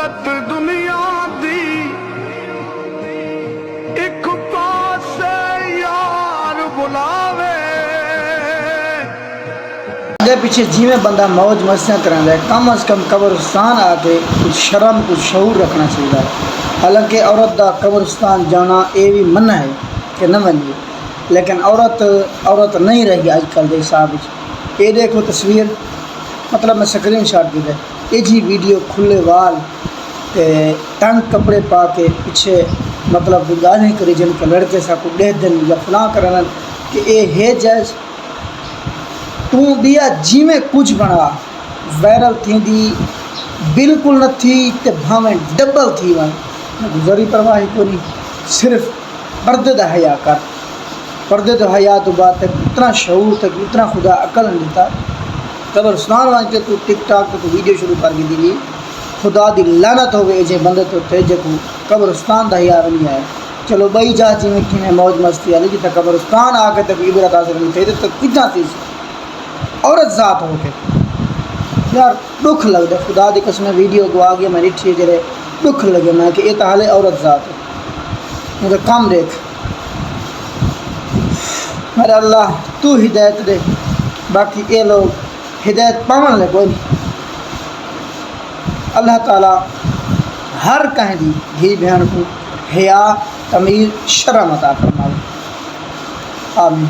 दौलत दुनिया दी एक पासे यार बुलावे। आगे पीछे जिमें बंदा मौज मस्तियाँ करांदा है, कम अज़ कम कब्रिस्तान आके कुछ शर्म कुछ शऊर रखना चाहिए। हालांकि औरत का कब्रिस्तान जाना ये भी मना है कि न वञे, लेकिन औरत नहीं रही आजकल के हिसाब से। ये देखो तस्वीर, मतलब मैं स्क्रीन शॉट दी है, ये जी वीडियो खुले वाल तंग कपड़े पा के पीछे मतलब गाली करी जिनके लड़के सा को दे दिन या फलां करन कि ये है जैस तू दिया जिमें कुछ बना वायरल थी बिल्कुल न थी ते भावें डबल थी वन गुज़री परवाही को नहीं। सिर्फ पर्दे दा हया कर, पर्दे तो हया तो बात तक इतना शऊर तक इतना खुदा अकल नहीं देता। कब्रिस्तान वन के तू टिक टाक तो वीडियो शुरू कर दी, खुदा दी लानत हो गई जे बंदे तो थे जो कब्रिस्तान दा हया नहीं आया। चलो बई जा जिमें कि मौज मस्ती आली जितना कब्रिस्तान आके तक इबरत हासिल नहीं थे तो कितना थी औरत ज़ात हो के यार दुख लगता। खुदा दी कसम वीडियो को आ गया मैं रिठी जरे दुख लगे मैं कि ये तो हाले औरत ज़ात है, मुझे काम देख मेरा अल्लाह तू हिदायत दे, बाकी ये लोग हिदायत पावन ले कोई नहीं। अल्लाह ताला हर कहीं दी धी बहन को हया तमीज़ शर्म अता फरमावे। आमीन।